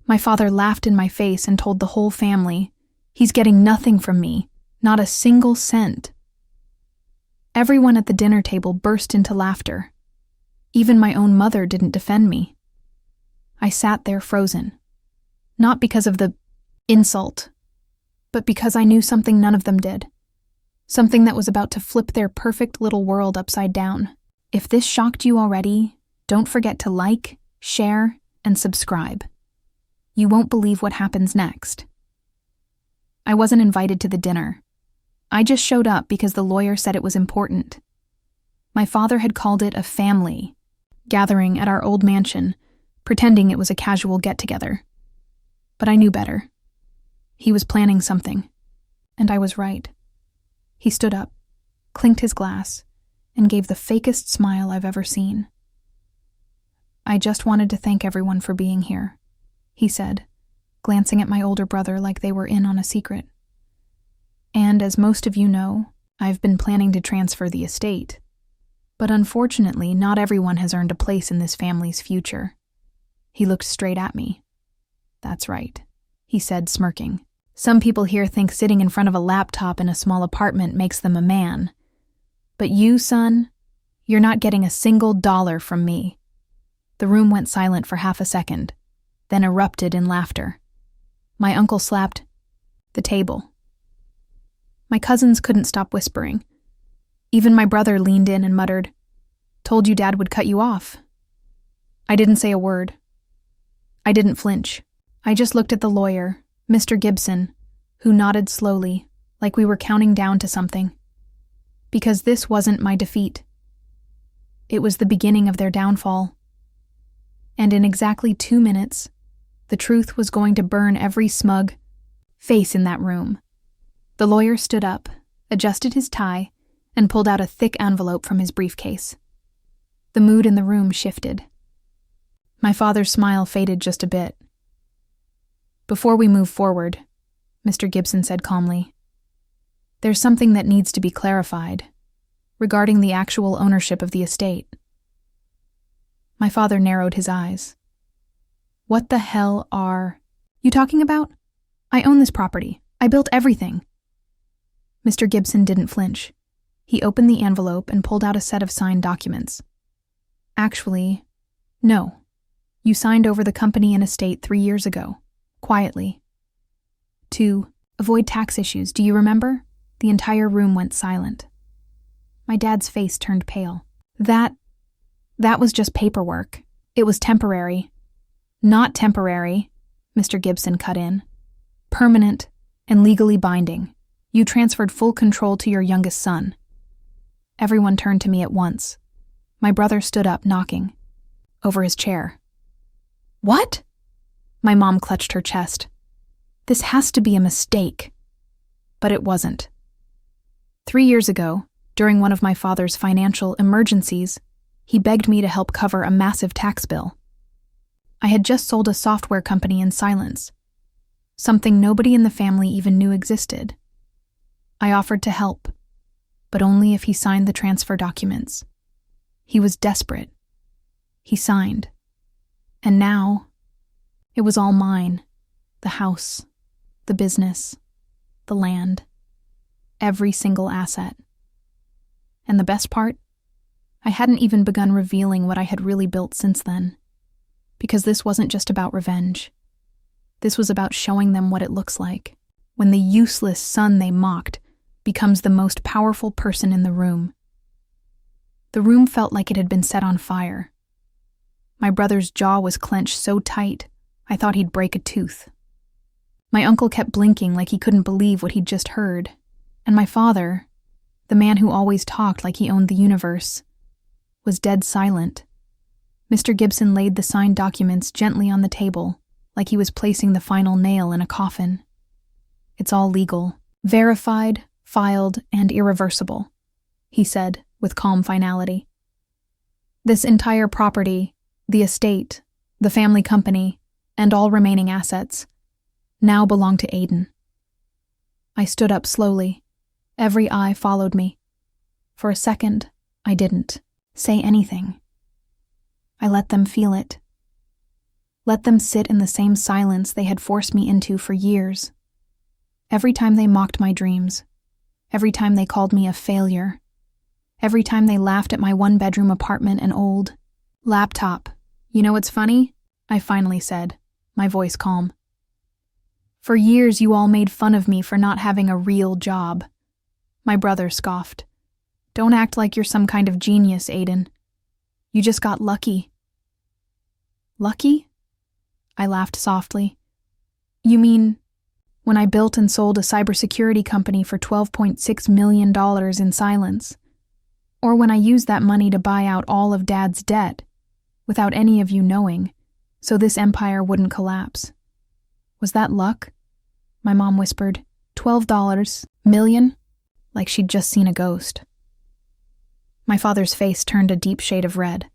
My father laughed in my face and told the whole family, "He's getting nothing from me, not a single cent." Everyone at the dinner table burst into laughter. Even my own mother didn't defend me. I sat there frozen, not because of the insult, but because I knew something none of them did. Something that was about to flip their perfect little world upside down. If this shocked you already, don't forget to like, share, and subscribe. You won't believe what happens next. I wasn't invited to the dinner. I just showed up because the lawyer said it was important. My father had called it a family gathering at our old mansion, pretending it was a casual get-together. But I knew better. He was planning something, and I was right. He stood up, clinked his glass, and gave the fakest smile I've ever seen. "I just wanted to thank everyone for being here," he said, glancing at my older brother like they were in on a secret. "And as most of you know, I've been planning to transfer the estate. But unfortunately, not everyone has earned a place in this family's future." He looked straight at me. "That's right," he said, smirking. "Some people here think sitting in front of a laptop in a small apartment makes them a man. But you, son, you're not getting a single dollar from me." The room went silent for half a second, then erupted in laughter. My uncle slapped the table. My cousins couldn't stop whispering. Even my brother leaned in and muttered, "Told you Dad would cut you off." I didn't say a word. I didn't flinch. I just looked at the lawyer, Mr. Gibson, who nodded slowly, like we were counting down to something. Because this wasn't my defeat. It was the beginning of their downfall. And in exactly 2 minutes, the truth was going to burn every smug face in that room. The lawyer stood up, adjusted his tie, and pulled out a thick envelope from his briefcase. The mood in the room shifted. My father's smile faded just a bit. "Before we move forward," Mr. Gibson said calmly, "there's something that needs to be clarified regarding the actual ownership of the estate." My father narrowed his eyes. "What the hell are you talking about? I own this property. I built everything." Mr. Gibson didn't flinch. He opened the envelope and pulled out a set of signed documents. "Actually, no. You signed over the company and estate 3 years ago, quietly. To avoid tax issues, do you remember?" The entire room went silent. My dad's face turned pale. That was just paperwork. It was temporary." "Not temporary," Mr. Gibson cut in. "Permanent and legally binding. You transferred full control to your youngest son." Everyone turned to me at once. My brother stood up, knocking over his chair. "What?" My mom clutched her chest. "This has to be a mistake." But it wasn't. 3 years ago, during one of my father's financial emergencies, he begged me to help cover a massive tax bill. I had just sold a software company in silence, something nobody in the family even knew existed. I offered to help, but only if he signed the transfer documents. He was desperate. He signed. And now, it was all mine. The house, the business, the land, every single asset. And the best part? I hadn't even begun revealing what I had really built since then. Because this wasn't just about revenge. This was about showing them what it looks like when the useless son they mocked becomes the most powerful person in the room. The room felt like it had been set on fire. My brother's jaw was clenched so tight, I thought he'd break a tooth. My uncle kept blinking like he couldn't believe what he'd just heard. And my father, the man who always talked like he owned the universe, was dead silent. Mr. Gibson laid the signed documents gently on the table, like he was placing the final nail in a coffin. "It's all legal, verified, filed, and irreversible," he said with calm finality. "This entire property, the estate, the family company, and all remaining assets now belong to Aiden." I stood up slowly. Every eye followed me. For a second, I didn't say anything. I let them feel it. Let them sit in the same silence they had forced me into for years. Every time they mocked my dreams, every time they called me a failure, every time they laughed at my one-bedroom apartment and old laptop. You know what's funny? I finally said, my voice calm. For years you all made fun of me for not having a real job. My brother scoffed. Don't act like you're some kind of genius, Aiden. You just got lucky. Lucky? I laughed softly. You mean when I built and sold a cybersecurity company for $12.6 million in silence? Or when I used that money to buy out all of Dad's debt, without any of you knowing, so this empire wouldn't collapse? Was that luck? My mom whispered, $12 million? Like she'd just seen a ghost. My father's face turned a deep shade of red.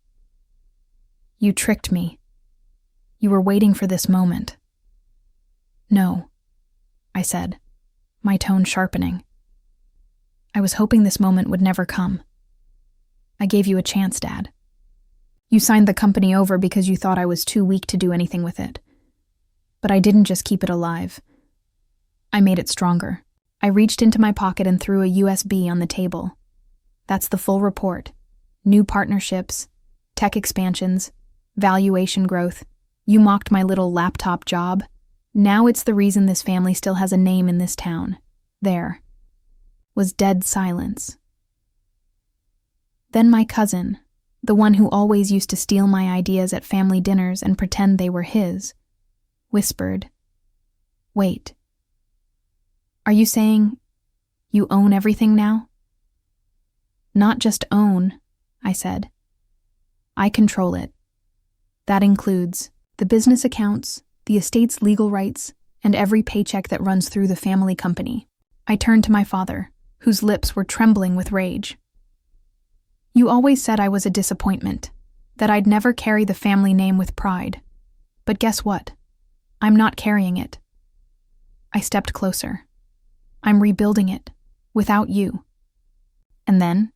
You tricked me. You were waiting for this moment. No, I said, my tone sharpening. I was hoping this moment would never come. I gave you a chance, Dad. You signed the company over because you thought I was too weak to do anything with it. But I didn't just keep it alive. I made it stronger. I reached into my pocket and threw a USB on the table. That's the full report. New partnerships, tech expansions, valuation growth. You mocked my little laptop job. Now it's the reason this family still has a name in this town. There was dead silence. Then my cousin, the one who always used to steal my ideas at family dinners and pretend they were his, whispered, Wait. Are you saying you own everything now? Not just own, I said. I control it. That includes the business accounts, the estate's legal rights, and every paycheck that runs through the family company. I turned to my father, whose lips were trembling with rage. You always said I was a disappointment, that I'd never carry the family name with pride. But guess what? I'm not carrying it. I stepped closer. I'm rebuilding it, without you. And then,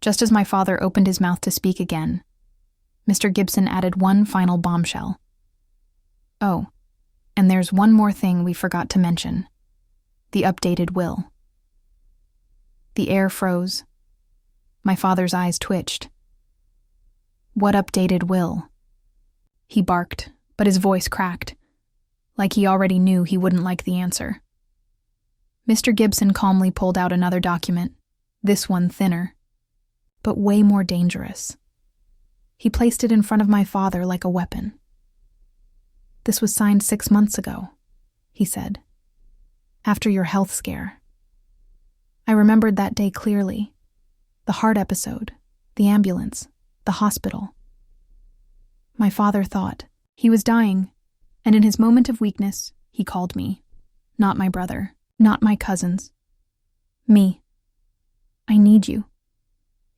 just as my father opened his mouth to speak again, Mr. Gibson added one final bombshell. Oh, and there's one more thing we forgot to mention. The updated will. The air froze. My father's eyes twitched. What updated will? He barked, but his voice cracked, like he already knew he wouldn't like the answer. Mr. Gibson calmly pulled out another document, this one thinner, but way more dangerous. He placed it in front of my father like a weapon. This was signed 6 months ago, he said, after your health scare. I remembered that day clearly. The heart episode, the ambulance, the hospital. My father thought he was dying, and in his moment of weakness, he called me. Not my brother, not my cousins. Me. I need you,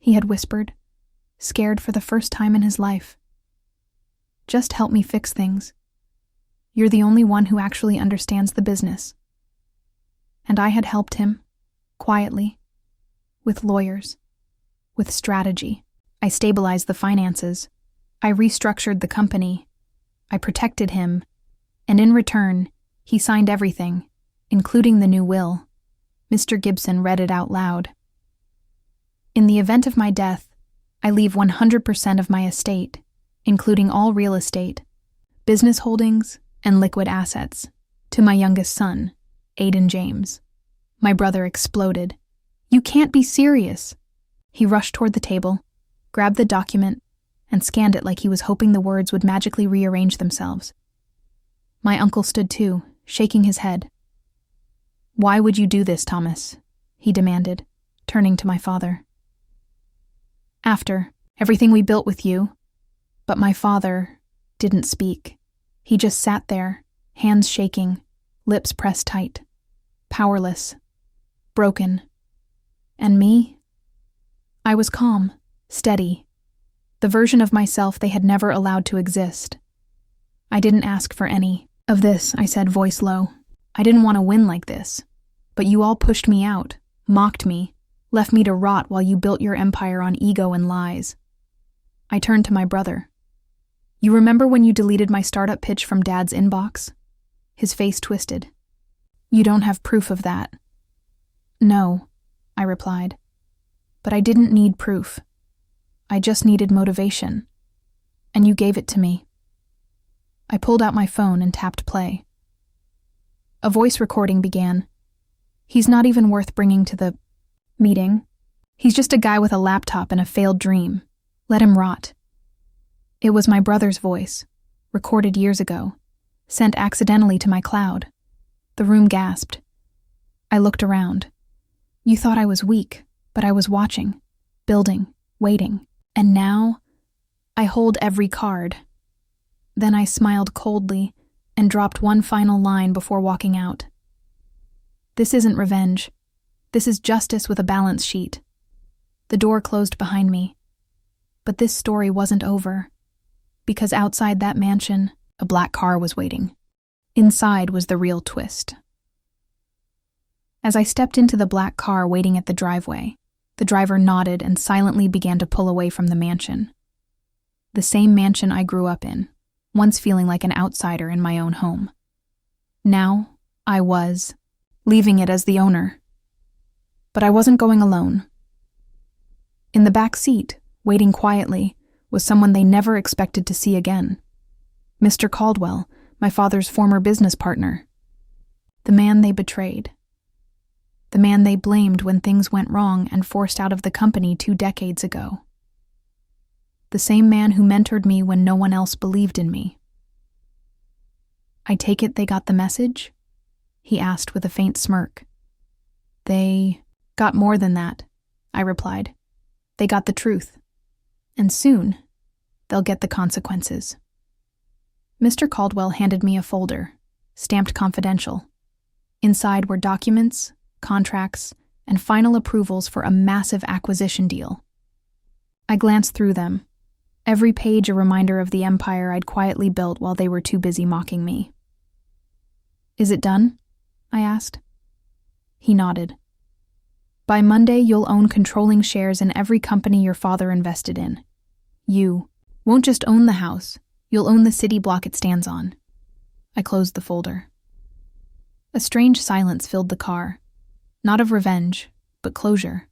he had whispered, scared for the first time in his life. Just help me fix things. You're the only one who actually understands the business. And I had helped him, quietly, with lawyers, with strategy. I stabilized the finances. I restructured the company. I protected him. And in return, he signed everything, including the new will. Mr. Gibson read it out loud. In the event of my death, I leave 100% of my estate, including all real estate, business holdings, and liquid assets, to my youngest son, Aiden James. My brother exploded. You can't be serious. He rushed toward the table, grabbed the document, and scanned it like he was hoping the words would magically rearrange themselves. My uncle stood too, shaking his head. Why would you do this, Thomas? He demanded, turning to my father. After everything we built with you, but my father didn't speak. He just sat there, hands shaking, lips pressed tight, powerless, broken. And me? I was calm, steady, the version of myself they had never allowed to exist. I didn't ask for any of this, I said, voice low. I didn't want to win like this. But you all pushed me out, mocked me, left me to rot while you built your empire on ego and lies. I turned to my brother. You remember when you deleted my startup pitch from Dad's inbox? His face twisted. You don't have proof of that. No, I replied. But I didn't need proof. I just needed motivation. And you gave it to me. I pulled out my phone and tapped play. A voice recording began. He's not even worth bringing to the meeting. He's just a guy with a laptop and a failed dream. Let him rot. It was my brother's voice, recorded years ago, sent accidentally to my cloud. The room gasped. I looked around. You thought I was weak, but I was watching, building, waiting. And now, I hold every card. Then I smiled coldly and dropped one final line before walking out. This isn't revenge. This is justice with a balance sheet. The door closed behind me. But this story wasn't over. Because outside that mansion, a black car was waiting. Inside was the real twist. As I stepped into the black car waiting at the driveway, the driver nodded and silently began to pull away from the mansion. The same mansion I grew up in, once feeling like an outsider in my own home. Now, I was, leaving it as the owner. But I wasn't going alone. In the back seat, waiting quietly, was someone they never expected to see again. Mr. Caldwell, my father's former business partner. The man they betrayed. The man they blamed when things went wrong and forced out of the company 2 decades ago. The same man who mentored me when no one else believed in me. I take it they got the message? He asked with a faint smirk. They got more than that, I replied. They got the truth. And soon, they'll get the consequences. Mr. Caldwell handed me a folder, stamped confidential. Inside were documents, contracts, and final approvals for a massive acquisition deal. I glanced through them, every page a reminder of the empire I'd quietly built while they were too busy mocking me. Is it done? I asked. He nodded. By Monday, you'll own controlling shares in every company your father invested in. You won't just own the house, you'll own the city block it stands on. I closed the folder. A strange silence filled the car, not of revenge, but closure.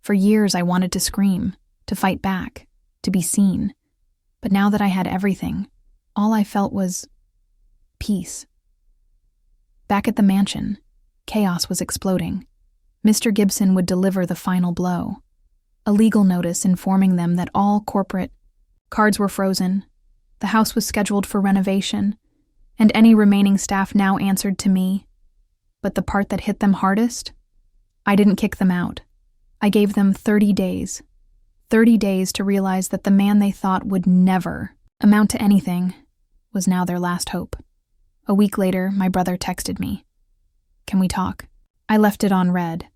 For years I wanted to scream, to fight back, to be seen. But now that I had everything, all I felt was peace. Back at the mansion, chaos was exploding. Mr. Gibson would deliver the final blow. A legal notice informing them that all corporate cards were frozen, the house was scheduled for renovation, and any remaining staff now answered to me. But the part that hit them hardest? I didn't kick them out. I gave them 30 days. 30 days to realize that the man they thought would never amount to anything was now their last hope. A week later, my brother texted me. Can we talk? I left it on red.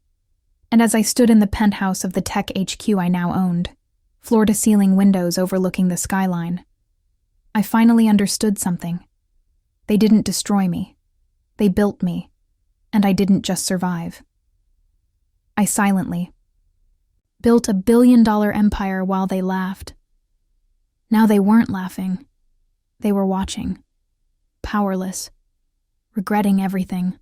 And as I stood in the penthouse of the tech HQ I now owned, floor-to-ceiling windows overlooking the skyline, I finally understood something. They didn't destroy me. They built me. And I didn't just survive. I silently built a billion-dollar empire while they laughed. Now they weren't laughing. They were watching, powerless, regretting everything.